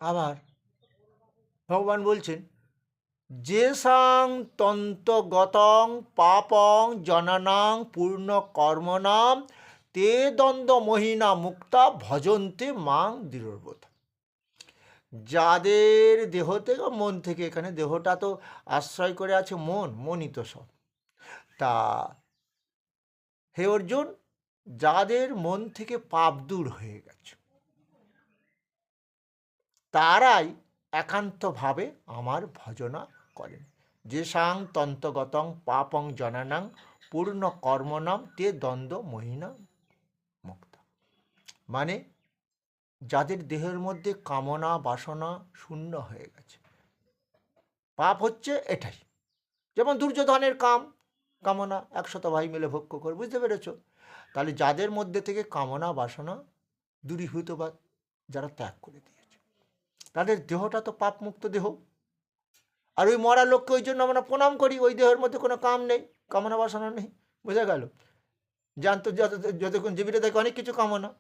আবার ভগবান বলছেন, যেসাং তন্তগতং পাপং জননাং পূর্ণ কর্মনাম তে দ্বন্দ্ব মোহিনা মুক্তা ভজন্তে মাং দৃঢ়বোধ। যাদের দেহ থেকে মন থেকে, এখানে দেহটা তো আশ্রয় করে আছে মনই তো সব। তা হে অর্জুন, যাদের মন থেকে পাপ দূর হয়ে গেছে তারাই একান্তভাবে আমার ভজনা করেন। যে সাং তন্তগতং পাপং জনানাং পূর্ণ কর্মনাম তে দ্বন্দ্ব মোহিনা মুক্তা। মানে যাদের দেহের মধ্যে কামনা বাসনা শূন্য হয়ে গেছে। পাপ হচ্ছে এটাই, যেমন দুর্যোধনের কামনা 100 ভাই মিলে ভোগ্য করে, বুঝতে পেরেছ? তাহলে যাদের মধ্যে থেকে কামনা বাসনা দূরীভূত বা যারা ত্যাগ করে দিয়েছে, তাদের দেহটা তো পাপমুক্ত দেহ। আর ওই মরা লোককে ওই জন্য আমরা প্রণাম করি, ওই দেহের মধ্যে কোনো কাম নেই, কামনা বাসনা নেই, বোঝা গেল? জানতো যতক্ষণ জীবিত থাকে অনেক কিছু কামনা,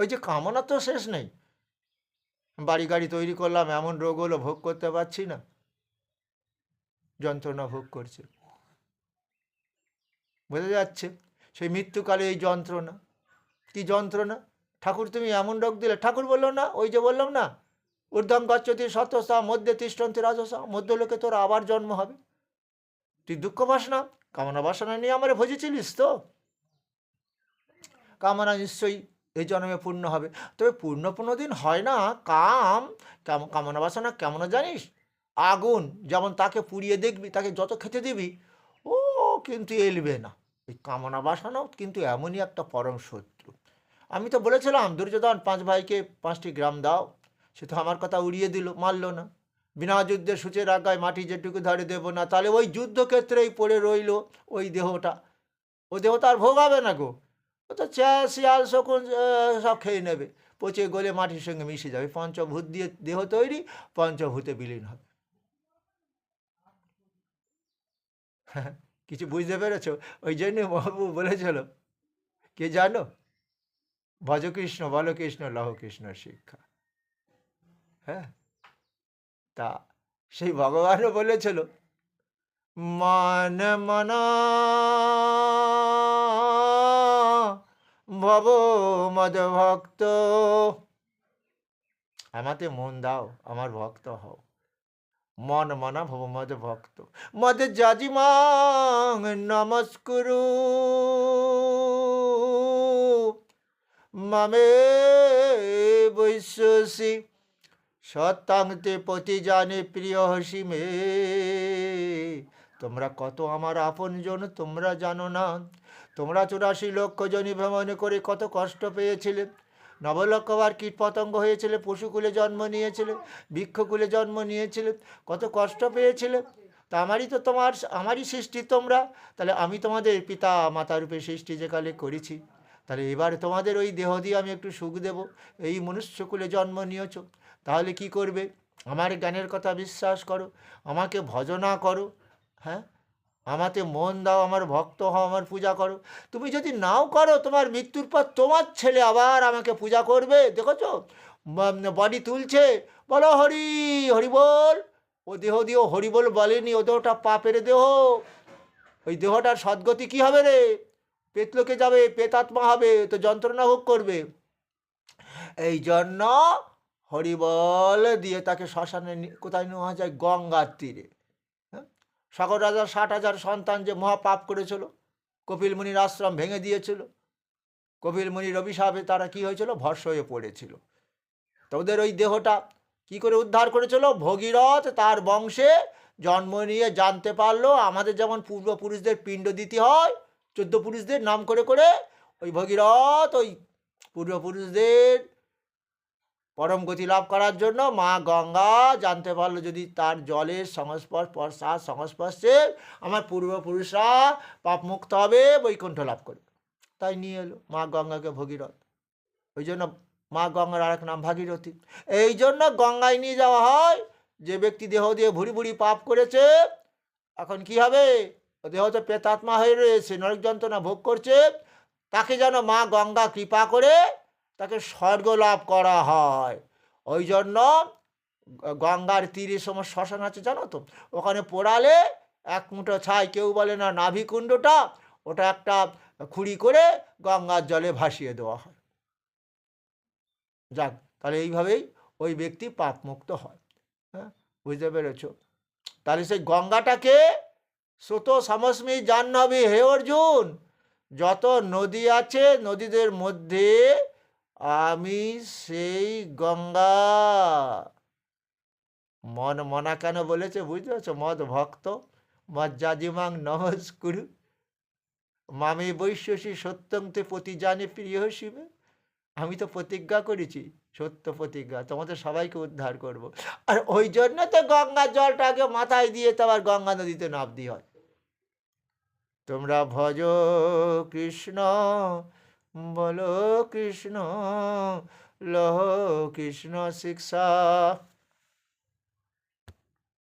ওই যে কামনা তো শেষ নেই। বাড়ি গাড়ি তৈরি করলাম, এমন রোগ হলো ভোগ করতে পারছি না, যন্ত্রণা ভোগ করছে, বোঝা যাচ্ছে? সেই মৃত্যুকালে এই যন্ত্রণা, কি যন্ত্রণা! ঠাকুর তুমি এমন রোগ দিলে, ঠাকুর বললো না, ওই যে বললাম না, ঊর্ধ্বম গচ্ছতি সত্যসা মধ্যে তিষ্ঠন্তি রাজসা, মধ্যলোকে তোর আবার জন্ম হবে। তুই দুঃখ পাস না, কামনা বাসনা নিয়ে আমার ভজেছিলিস তো, কামনা নিশ্চয়ই এই জন্মে পূর্ণ হবে। তবে পূর্ণ দিন হয় না। কামনা বাসনা কেমন জানিস? আগুন, যেমন তাকে পুড়িয়ে দেখবি, তাকে যত খেতে দিবি ও কিন্তু এলবে না। এই কামনা বাসনাও কিন্তু এমনই একটা পরম শত্রু। আমি তো বলেছিলাম দুর্যোধন 5 ভাইকে 5টি গ্রাম দাও, সে তো আমার কথা উড়িয়ে দিল, মারল না। বিনা যুদ্ধের সূচের আগায় মাটি যেটুকু ধরে দেব না, তাহলে ওই যুদ্ধক্ষেত্রেই পড়ে রইল ওই দেহটা। ওই দেহটা আর ভোগাবে না গো, ও তো শিয়াল শকুন সব খেয়ে নেবে, পচে গলে মাটির সঙ্গে মিশে যাবে। পঞ্চভূত দিয়ে দেহ তৈরি, পঞ্চভূতে বিলীন হবে। কিছু বুঝতে পেরেছ? ওই জন্যই মহাপ্রভু বলেছিল, কে জানো? ভজ কৃষ্ণ বল কৃষ্ণ লহ কৃষ্ণ শিক্ষা। হ্যাঁ, তা সেই ভগবানও বলেছিল, মান মনা ভব মদ ভক্ত, আমাতে মন দাও, আমার ভক্ত হও। মন মনা ভব মদ ভক্ত, মদ জাজিমাং নমস্কুরু মামে বৈশ্বসী সত্যাংতে পতি জানে প্রিয় হসি মে। তোমরা কত আমার আপনজন তোমরা জানো না। তোমরা 84 লক্ষ জনি ভ্রমণ করে কত কষ্ট পেয়েছিলে, 9 লক্ষবার কীট পতঙ্গ হয়েছিলে, পশুকুলে জন্ম নিয়েছিলে, বৃক্ষকুলে জন্ম নিয়েছিলে, কত কষ্ট পেয়েছিলে। তা আমারই সৃষ্টি তোমরা। তাহলে আমি তোমাদের পিতা মাতারূপে সৃষ্টি যেকালে করেছি, তাহলে এবার তোমাদের ওই দেহ দিয়ে আমি একটু সুখ দেব। এই মনুষ্যকুলে জন্ম নিয়েছ, তাহলে কি করবে? আমার জ্ঞানের কথা বিশ্বাস করো, আমাকে ভজনা করো, হ্যাঁ, আমাতে মন দাও, আমার ভক্ত হও, আমার পূজা করো। তুমি যদি নাও করো, তোমার মৃত্যুর পর তোমার ছেলে আবার আমাকে পূজা করবে। দেখেছ বডি তুলছে, বলো হরি হরি বল। ও দেহ দিয়েও হরি বল বলেনি, ও দেহটা পাপের দেহ। ওই দেহটার সদ্গতি কি হবে রে? পেতলোকে যাবে, পেতাত্মা হবে, তো যন্ত্রণা ভোগ করবে। এই জন্য হরিবল দিয়ে তাকে শ্মশানে কোথায় নেওয়া যায়? গঙ্গার তীরে। হ্যাঁ, সকল রাজার 60,000 সন্তান যে মহাপাপ করেছিল, কপিল মুনির আশ্রম ভেঙে দিয়েছিল, কপিল মুনির অভিশাপে তারা কি হয়েছিল? ভস্ম হয়ে পড়েছিল। তো ওদের ওই দেহটা কি করে উদ্ধার করেছিল? ভগীরথ তার বংশে জন্ম নিয়ে জানতে পারলো আমাদের যেমন পূর্বপুরুষদের পিণ্ড দিতে হয় 14 পুরুষদের নাম করে করে, ওই ভগীরথ ওই পূর্বপুরুষদের পরম গতি লাভ করার জন্য মা গঙ্গা জানতে পারলো যদি তার জলের সংস্পর্শে আমার পূর্বপুরুষরা পাপমুক্ত হবে, বৈকুণ্ঠ লাভ করবে। তাই নিয়ে এলো মা গঙ্গাকে ভগীরথ। ওই জন্য মা গঙ্গার আর এক নাম ভাগীরথী। এই জন্য গঙ্গায় নিয়ে যাওয়া হয়। যে ব্যক্তি দেহ দিয়ে ভুড়ি ভুড়ি পাপ করেছে, এখন কি হবে? ও দেহ তো প্রেতাত্মা হয়ে রয়েছে, নরক যন্ত্রণা ভোগ করছে, তাকে যেন মা গঙ্গা কৃপা করে তাকে স্বর্গ লাভ করা হয়। ওই জন্য গঙ্গার তীরে সময় শ্মশান আছে জানো তো, ওখানে পোড়ালে এক মুঠো ছাই, কেউ বলে না নাভিকুণ্ডটা, ওটা একটা খুঁড়ি করে গঙ্গার জলে ভাসিয়ে দেওয়া হয়। যাক, তাহলে এইভাবেই ওই ব্যক্তি পাপমুক্ত হয়। হ্যাঁ, বুঝতে পেরেছ? তাহলে সেই গঙ্গাটাকে স্রোত সমস্মি জাহ্নবী, হে অর্জুন, যত নদী আছে নদীদের মধ্যে আমি সেই গঙ্গা। মনা কেন বলেছে বুঝতে পারছো? মদ ভক্ত মজ্জাজিমাং নমস্কুরু মামে বৈশ্যসী সত্যং তে প্রতিজানে প্রিয় শিবে। আমি তো প্রতিজ্ঞা করেছি, সত্য প্রতিজ্ঞা, তোমাদের সবাইকে উদ্ধার করব। আর ওই জন্য তো গঙ্গার জলটাকে মাথায় দিয়ে তো আবার গঙ্গা নদীতে নাম দিয়ে হয়। তোমরা ভজ কৃষ্ণ, বলো কৃষ্ণ, লহ কৃষ্ণ শিক্ষা।